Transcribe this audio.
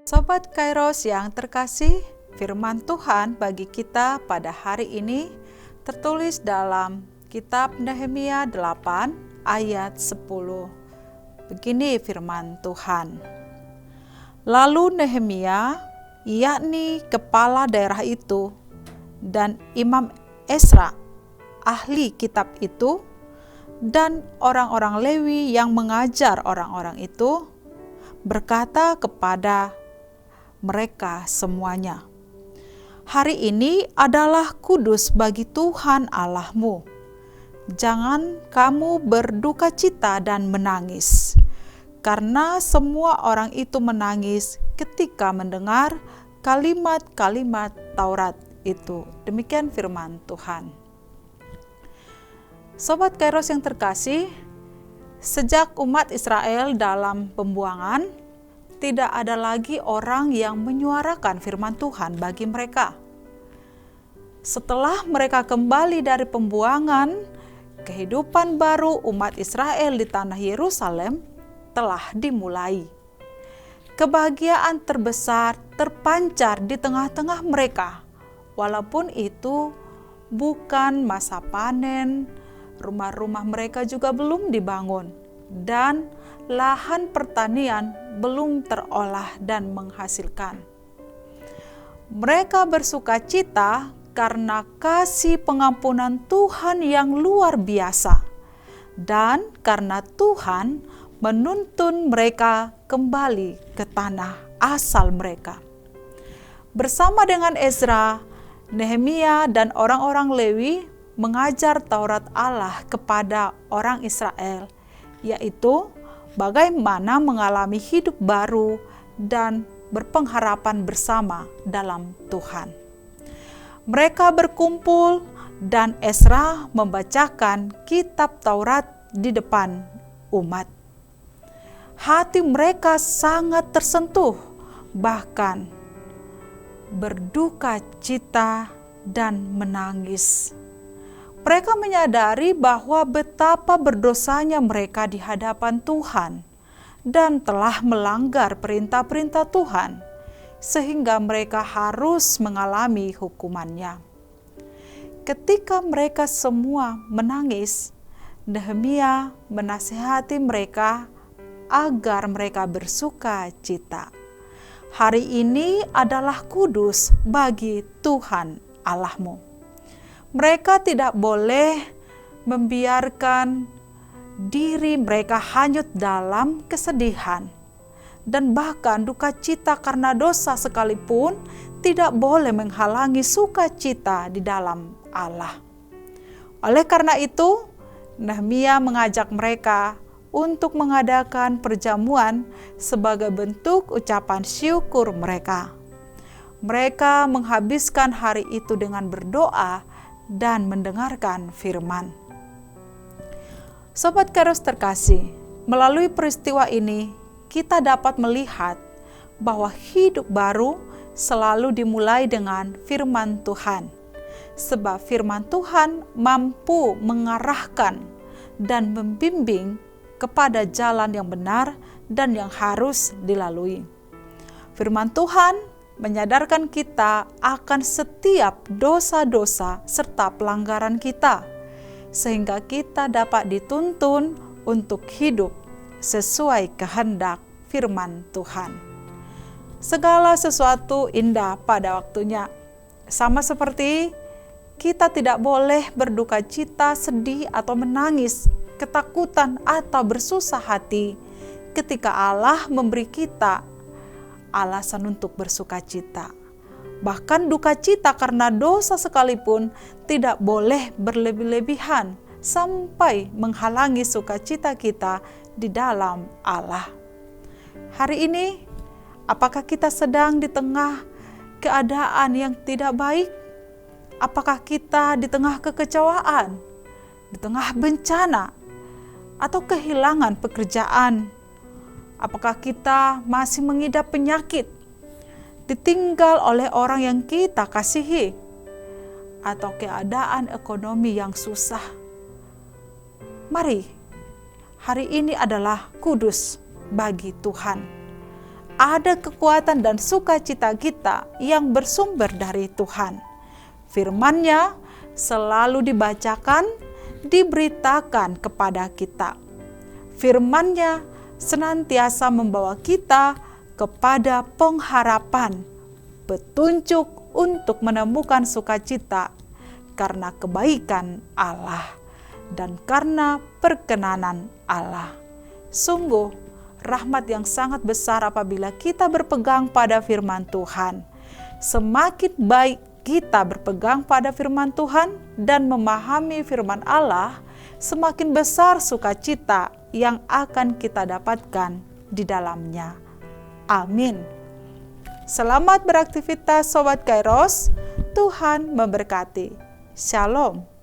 Sobat Kairos yang terkasih, firman Tuhan bagi kita pada hari ini tertulis dalam kitab Nehemia 8 ayat 10. Begini firman Tuhan. Lalu Nehemia, yakni kepala daerah itu, dan Imam Ezra, ahli kitab itu, dan orang-orang Lewi yang mengajar orang-orang itu, berkata kepada mereka semuanya, "Hari ini adalah kudus bagi Tuhan Allahmu. Jangan kamu berduka cita dan menangis." Karena semua orang itu menangis ketika mendengar kalimat-kalimat Taurat itu. Demikian firman Tuhan. Sobat Kairos yang terkasih, sejak umat Israel dalam pembuangan, tidak ada lagi orang yang menyuarakan firman Tuhan bagi mereka. Setelah mereka kembali dari pembuangan, kehidupan baru umat Israel di tanah Yerusalem telah dimulai. Kebahagiaan terbesar terpancar di tengah-tengah mereka, walaupun itu bukan masa panen, rumah-rumah mereka juga belum dibangun, dan lahan pertanian belum terolah dan menghasilkan. Mereka bersuka cita karena kasih pengampunan Tuhan yang luar biasa, dan karena Tuhan menuntun mereka kembali ke tanah asal mereka. Bersama dengan Ezra, Nehemia dan orang-orang Lewi mengajar Taurat Allah kepada orang Israel, yaitu bagaimana mengalami hidup baru dan berpengharapan bersama dalam Tuhan. Mereka berkumpul dan Ezra membacakan kitab Taurat di depan umat. Hati mereka sangat tersentuh, bahkan berduka cita dan menangis. Mereka menyadari bahwa betapa berdosanya mereka di hadapan Tuhan dan telah melanggar perintah-perintah Tuhan, sehingga mereka harus mengalami hukumannya. Ketika mereka semua menangis, Nehemia menasihati mereka agar mereka bersuka cita. Hari ini adalah kudus bagi Tuhan Allahmu. Mereka tidak boleh membiarkan diri mereka hanyut dalam kesedihan, dan bahkan duka cita karena dosa sekalipun tidak boleh menghalangi sukacita di dalam Allah. Oleh karena itu, Nehemia mengajak mereka untuk mengadakan perjamuan sebagai bentuk ucapan syukur mereka. Mereka menghabiskan hari itu dengan berdoa dan mendengarkan firman. Sobat Kairos terkasih, melalui peristiwa ini kita dapat melihat bahwa hidup baru selalu dimulai dengan firman Tuhan. Sebab firman Tuhan mampu mengarahkan dan membimbing kepada jalan yang benar dan yang harus dilalui. Firman Tuhan menyadarkan kita akan setiap dosa-dosa serta pelanggaran kita, sehingga kita dapat dituntun untuk hidup sesuai kehendak firman Tuhan. Segala sesuatu indah pada waktunya, sama seperti kita tidak boleh berduka cita, sedih, atau menangis, ketakutan, atau bersusah hati ketika Allah memberi kita alasan untuk bersuka cita. Bahkan duka cita karena dosa sekalipun tidak boleh berlebih-lebihan sampai menghalangi sukacita kita di dalam Allah. Hari ini, apakah kita sedang di tengah keadaan yang tidak baik? Apakah kita di tengah kekecewaan, di tengah bencana, atau kehilangan pekerjaan? Apakah kita masih mengidap penyakit, ditinggal oleh orang yang kita kasihi, atau keadaan ekonomi yang susah? Mari, hari ini adalah kudus bagi Tuhan. ada kekuatan dan sukacita kita yang bersumber dari Tuhan. Firman-Nya selalu dibacakan, diberitakan kepada kita. Firman-Nya senantiasa membawa kita kepada pengharapan, petunjuk untuk menemukan sukacita karena kebaikan Allah dan karena perkenanan Allah. Sungguh, rahmat yang sangat besar apabila kita berpegang pada firman Tuhan. Semakin baik kita berpegang pada firman Tuhan dan memahami firman Allah, semakin besar sukacita yang akan kita dapatkan di dalamnya. Amin. Selamat beraktivitas Sobat Kairos, Tuhan memberkati. Shalom.